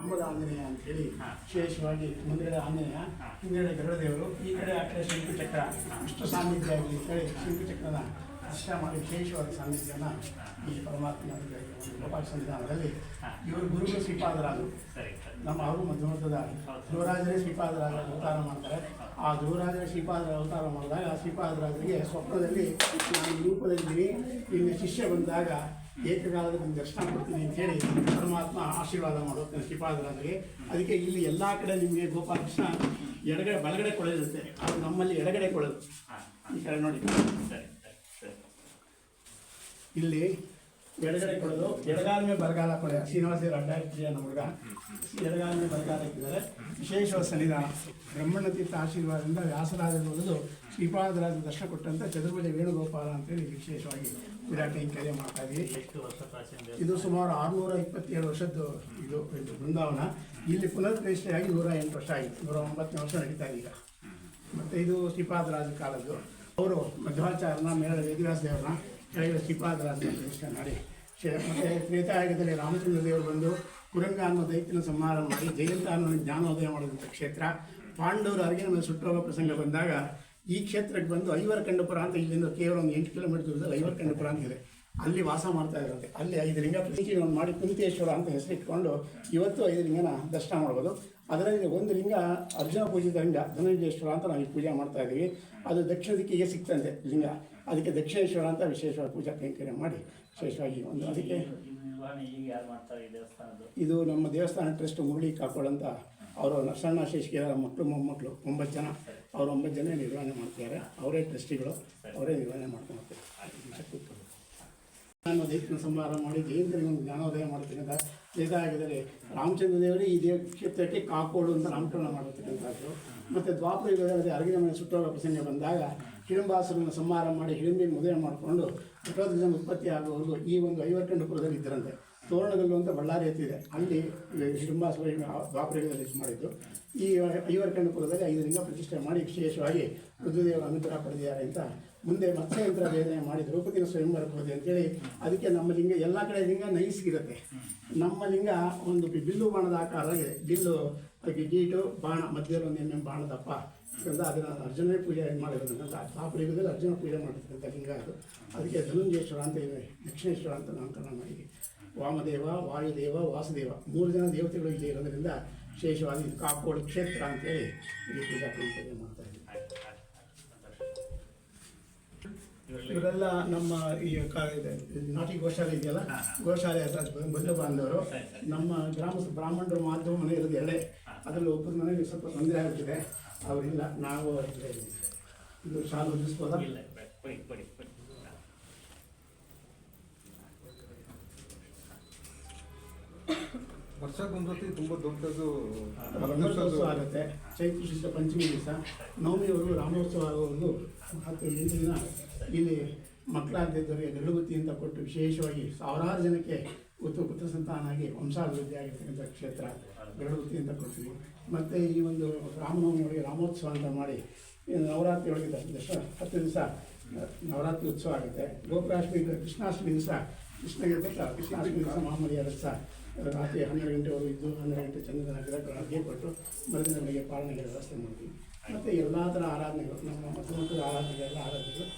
ಅಂಬದ ಆಂಜನೇಯ ಅಂತೇಳಿ ವಿಶೇಷವಾಗಿ ಮುಂದುಗಡೆ ಆಂಜನೇಯ, ಹಿಂದುಗಡೆ ಗರುಡದೇವರು, ಈ ಕಡೆ ಆ ಕಡೆ ಶಂಕುಚಕ್ರ, ಇಷ್ಟು ಸಾನ್ನಿಧ್ಯ ಆಗಲಿ ಅಂತೇಳಿ ಶಂಕುಚಕ್ರನ ದರ್ಶನ ಮಾಡಿ ವಿಶೇಷವಾದ ಸಾನ್ನಿಧ್ಯನ ಈ ಪರಮಾತ್ಮನ ಗೋಪಾಲ ಸಂವಿಧಾನದಲ್ಲಿ ಇವರು ಗುರುಗಳು ಶ್ರೀಪಾದರಾಜರು. ನಮ್ಮ ಅವರು ಮಧ್ಯವರ್ಗದ ಧ್ರುವರಾಜರೇ ಶ್ರೀಪಾದರಾಜ ಅವತಾರ ಮಾಡ್ತಾರೆ. ಆ ಧ್ರುವರಾಜರೇ ಶ್ರೀಪಾದರ ಅವತಾರ ಮಾಡಿದಾಗ ಶ್ರೀಪಾದರಾಜರಿಗೆ ಸ್ವಪ್ನದಲ್ಲಿ ನಾನು ಈ ರೂಪದಲ್ಲಿ ನಿನ್ನ ಶಿಷ್ಯ ಬಂದಾಗ ಏಕಕಾಲದಲ್ಲಿ ದರ್ಶನ ಕೊಡ್ತೀನಿ ಅಂತೇಳಿ ಪರಮಾತ್ಮ ಆಶೀರ್ವಾದ ಮಾಡೋದು ಶ್ರೀಪಾದರಾಜರಿಗೆ. ಅದಕ್ಕೆ ಇಲ್ಲಿ ಎಲ್ಲ ಕಡೆ ನಿಮಗೆ ಗೋಪಾಲಕೃಷ್ಣ ಎಡಗಡೆ ಬಲಗಡೆ ಕೊಳಲಿರುತ್ತೆ, ಅದು ನಮ್ಮಲ್ಲಿ ಎಡಗಡೆ ಕೊಳಲು. ಈ ಕಡೆ ನೋಡಿ, ಇಲ್ಲಿ ಎಡಗಡೆ ಕೊಡೋದು, ಎಡಗಾಲ ಮೇಲೆ ಬಲಗಾಲ ಕೊಡೆ. ಶ್ರೀನಿವಾಸರು ಅಡ್ಡ ಇರ್ತೀಯ ನಮ್ಮ ಹುಡುಗ, ಎಡಗಾಲ ಮೇಲೆ ಬಲಗಾಲ ಇಟ್ಟಿದ್ದಾರೆ. ವಿಶೇಷವಾದ ಸನ್ನಿಧಾನ ಬ್ರಹ್ಮಣ್ಣ ತೀರ್ಥ ಆಶೀರ್ವಾದದಿಂದ ವ್ಯಾಸರಾಜರು ಓದೋದು ಶ್ರೀಪಾದರಾಜ ದರ್ಶನ ಕೊಟ್ಟಂಥ ಚತುರ್ಭುಜ ವೇಣುಗೋಪಾಲ ಅಂತೇಳಿ ವಿಶೇಷವಾಗಿ ವಿರಾಟ ಕೈಂಕರ್ಯ ಮಾಡ್ತಾ ಇದ್ದೀವಿ. ಇದು ಸುಮಾರು 627 ವರ್ಷದ್ದು ಇದು ಬೃಂದಾವನ. ಇಲ್ಲಿ ಪುನರ್ ಪ್ರತಿಷ್ಠೆಯಾಗಿ 108 ವರ್ಷ ಆಗಿದೆ, 109ನೇ ವರ್ಷ ನಡೀತಾ ಇದೆ ಈಗ. ಮತ್ತು ಇದು ಶ್ರೀಪಾದರಾಜ ಕಾಲದ್ದು. ಅವರು ಮಧ್ವಾಚಾರ್ಯನ ಮೇಲೆ ವೇದವ್ಯಾಸ ದೇವರನ್ನ ಕೆಳಗೆ ಶ್ರೀಪಾದರಾಜನ ಪ್ರತಿಷ್ಠೆ ಮಾಡಿ ಮತ್ತು ತ್ರೇತಾಯುಗದಲ್ಲಿ ರಾಮಚಂದ್ರ ದೇವರು ಬಂದು ಕುರಂಗ ಅನ್ನೋ ದೈತ್ಯನ ಸಂಹಾರ ಮಾಡಿ ಜಯಂತ ಅನ್ನೋ ಜ್ಞಾನೋದಯ ಮಾಡಿದಂಥ ಕ್ಷೇತ್ರ. ಪಾಂಡವರು ಅರಗಿನ ಮೇಲೆ ಸುಟ್ಟೋಗೋ ಪ್ರಸಂಗ ಬಂದಾಗ ಈ ಕ್ಷೇತ್ರಕ್ಕೆ ಬಂದು ಐವರ್ಕಂಡಪುರ ಅಂತ, ಇಲ್ಲಿಂದ ಕೇವಲ ಒಂದು 8 ಕಿಲೋಮೀಟರ್ ದೂರದಲ್ಲಿ ಐವರ್ಕಂಡಪುರ ಅಂತ ಇದೆ, ಅಲ್ಲಿ ವಾಸ ಮಾಡ್ತಾ ಇದ್ರಂತೆ. ಅಲ್ಲಿ 5 ಲಿಂಗ ಪ್ರತಿಷ್ಠೆಯನ್ನು ಮಾಡಿ ಕುಂತೇಶ್ವರ ಅಂತ ಹೆಸರಿಟ್ಕೊಂಡು ಇವತ್ತು 5 ಲಿಂಗನ ದರ್ಶನ ಮಾಡ್ಬೋದು. ಅದರಲ್ಲಿ ಒಂದು ಲಿಂಗ ಅರ್ಜುನ ಪೂಜಿತ ಲಿಂಗ ಧನಂಜಯೇಶ್ವರ ಅಂತ ನಾವು ಪೂಜೆ ಮಾಡ್ತಾ ಇದ್ದೀವಿ. ಅದು ದಕ್ಷಿಣ ದಿಕ್ಕಿಗೆ ಸಿಕ್ತಂತೆ ಲಿಂಗ, ಅದಕ್ಕೆ ದಕ್ಷಿಣೇಶ್ವರ ಅಂತ ವಿಶೇಷವಾಗಿ ಪೂಜಾ ಕೈಂಕರ್ಯ ಮಾಡಿ ವಿಶೇಷವಾಗಿ ಒಂದು ಅದಕ್ಕೆ ಇದು ನಮ್ಮ ದೇವಸ್ಥಾನ ಟ್ರಸ್ಟ್ ಮುರಳಿ ಕಾಕೋಡ್ ಅಂತ ಅವರು ನರಸಣ್ಣ ಶೇಷಗಿರ ಮಕ್ಕಳು ಮೊಮ್ಮಕ್ಕಳು 9 ಜನ, ಅವರು 9 ಜನ ನಿರ್ವಹಣೆ ಮಾಡ್ತಿದ್ದಾರೆ. ಅವರೇ ಟ್ರಸ್ಟಿಗಳು, ಅವರೇ ನಿರ್ವಹಣೆ ಮಾಡ್ಕೊಂಡು ಹೋಗ್ತಾರೆ. ನಾನು ದೈತ್ಯನ ಸಂಹಾರ ಮಾಡಿ ಜಯಂತನಿಗೆ ಜ್ಞಾನೋದಯ ಮಾಡ್ತಕ್ಕಂಥ ತ್ರೇತಾಯುಗದಲ್ಲಿ ರಾಮಚಂದ್ರ ದೇವರೇ ಈ ಕ್ಷೇತ್ರಕ್ಕೆ ಕಾಕೋಡು ಅಂತ ನಾಮಕರಣ ಮಾಡಿರ್ತಕ್ಕಂಥದ್ದು. ಮತ್ತು ದ್ವಾಪರ ಯುಗದಲ್ಲಿ ಅರಗಿನ ಮನೆ ಸುಟ್ಟೋಗ ಪ್ರಸಂಗ ಬಂದಾಗ ಹಿಡಿಂಬಾಸುರನ ಸಂಹಾರ ಮಾಡಿ ಹಿಡಿಂಬಿನ ಮದುವೆ ಮಾಡಿಕೊಂಡು ಘಟೋತ್ಕಚನ ಉತ್ಪತ್ತಿ ಆಗುವವರೆಗೂ ಈ ಒಂದು ಐವರ್ಕಂಡಪುರದಲ್ಲಿ ಇದ್ದರಂತೆ. ತೋರಣಗಲ್ಲು ಅಂತ ಬಳ್ಳಾರಿ ಎತ್ತಿದೆ, ಅಲ್ಲಿ ಹಿಡಿಂಬಾಸುರ ದ್ವಾಪರ ಯುಗದಲ್ಲಿ ಮಾಡಿದ್ದು. ಈ ಐವರ್ಕಂಡಪುರದಲ್ಲಿ 5 ಲಿಂಗ ಪ್ರತಿಷ್ಠೆ ಮಾಡಿ ವಿಶೇಷವಾಗಿ ರುದ್ರದೇವರ ಅನುಗ್ರಹ ಪಡೆದಿದ್ದಾರೆ ಅಂತ. ಮುಂದೆ ಮತ್ಸ್ಯಯಂತ್ರ ವೇದನೆ ಮಾಡಿ ದ್ರೌಪದಿನ ಸ್ವಯಂವರ ಹೋದೆ ಅಂತೇಳಿ ಅದಕ್ಕೆ ನಮ್ಮ ಲಿಂಗ ಎಲ್ಲ ಕಡೆ ಲಿಂಗ ನೈಸಿಗಿರುತ್ತೆ. ನಮ್ಮ ಲಿಂಗ ಒಂದು ಬಿಲ್ಲು ಬಾಣದ ಆಕಾರವಾಗಿದೆ. ಬಿಲ್ಲು ಅದಕ್ಕೆ ಗೀಟು ಬಾಣ ಮಧ್ಯದಲ್ಲಿ ಒಂದು MM ಬಾಣದಪ್ಪ ಅಂತ ಅದನ್ನು ಅರ್ಜುನೇ ಪೂಜೆ ಮಾಡಿರೋದಂತ. ದ್ವಾಪರ ಯುಗದಲ್ಲಿ ಅರ್ಜುನ ಪೂಜೆ ಮಾಡಿರ್ತಕ್ಕಂಥ ಲಿಂಗ ಅದು. ಅದಕ್ಕೆ ಧನಂಜಯೇಶ್ವರ ಅಂತ ಇದೆ, ದಕ್ಷಿಣೇಶ್ವರ ಅಂತ ನಾಮಕರಣ ಮಾಡಿ ವಾಮದೇವ, ವಾಯುದೇವ, ವಾಸುದೇವ 3 ಜನ ದೇವತೆಗಳು ಇಲ್ಲಿ ಇರೋದ್ರಿಂದ ವಿಶೇಷವಾಗಿ ಕಾಕೋಡು ಕ್ಷೇತ್ರ ಅಂತೇಳಿ ಇಲ್ಲಿ ಪೂಜಾ ಕೈಂಕರ್ಯ ಮಾಡ್ತಾ ಇದ್ದೀವಿ. ಇವರೆಲ್ಲ ನಮ್ಮ ಈ ನಾಟಿ ಗೋಶಾಲೆ ಇದೆಯಲ್ಲ, ಗೋಶಾಲೆ ಬಂಧು ಬಾಂಧವರು. ನಮ್ಮ ಬ್ರಾಹ್ಮಣರು ಮಾಧ್ಯಮ ಮನೆ ಇರೋದು ಎರಡೇ, ಅದರಲ್ಲಿ ಒಬ್ಬರ ಮನೆಗೆ ಸ್ವಲ್ಪ ತೊಂದರೆ ಆಗುತ್ತಿದೆ, ಅವರಿಲ್ಲ. ನಾವು ಇದು ಶಾಲು ಹೊಂದಿಸ್ಬೋದಾ? ವರ್ಷಕ್ಕೊಂದ್ಸತಿ ತುಂಬ ದೊಡ್ಡದು ರಾಮೋತ್ಸವ ಆಗುತ್ತೆ. ಚೈತ್ರ ಶುದ್ಧ ಪಂಚಮಿ ದಿವಸ ನವಮಿಯವರು ರಾಮೋತ್ಸವ ಆಗುವುದು 10 ದಿನ ಇಲ್ಲಿ ಮಕ್ಕಳಾಗದಿದ್ದವರಿಗೆ ಗರುಡುಗುತ್ತಿ ಅಂತ ಕೊಟ್ಟು ವಿಶೇಷವಾಗಿ ಸಾವಿರಾರು ಜನಕ್ಕೆ ಪುತ್ರ ಸಂತಾನಾಗಿ ವಂಶಾಭಿವೃದ್ಧಿ ಆಗಿರ್ತಕ್ಕಂಥ ಕ್ಷೇತ್ರ ಗರುಡುಗುತ್ತಿ ಅಂತ ಕೊಡ್ತೀವಿ. ಮತ್ತು ಈ ಒಂದು ರಾಮನವಮಿಯೊಳಗೆ ರಾಮೋತ್ಸವ ಅಂತ ಮಾಡಿ ನವರಾತ್ರಿ ಒಳಗೆ 10 ದಿವಸ ನವರಾತ್ರಿ ಉತ್ಸವ ಆಗುತ್ತೆ. ಗೋಕುಲಾಷ್ಟಮಿ ಕೃಷ್ಣಾಷ್ಟಮಿ ದಿವಸ ಕೃಷ್ಣಾಷ್ಟಮಿ ದಿವಸ ಮಾಮೂಲಿಯ ರಸ ರಾತ್ರಿ 12 ಗಂಟೆವರೆಗೂ ಇದ್ದು 12 ಗಂಟೆ ಚಂದ್ರನ ಗ್ರಹಗಳಿಗೆ ಕೊಟ್ಟು ಮರುದಿನ ಬೆಳಗ್ಗೆ ಪಾಲನೆಗೆ ವ್ಯವಸ್ಥೆ ಮಾಡ್ತೀವಿ. ಮತ್ತು ಎಲ್ಲ ಥರ ಆರಾಧನೆಗಳು, ನಮ್ಮ ಮಕ್ಕಳ ಆರಾಧನೆಗಳೆಲ್ಲ ಆರಾಧನೆಗಳು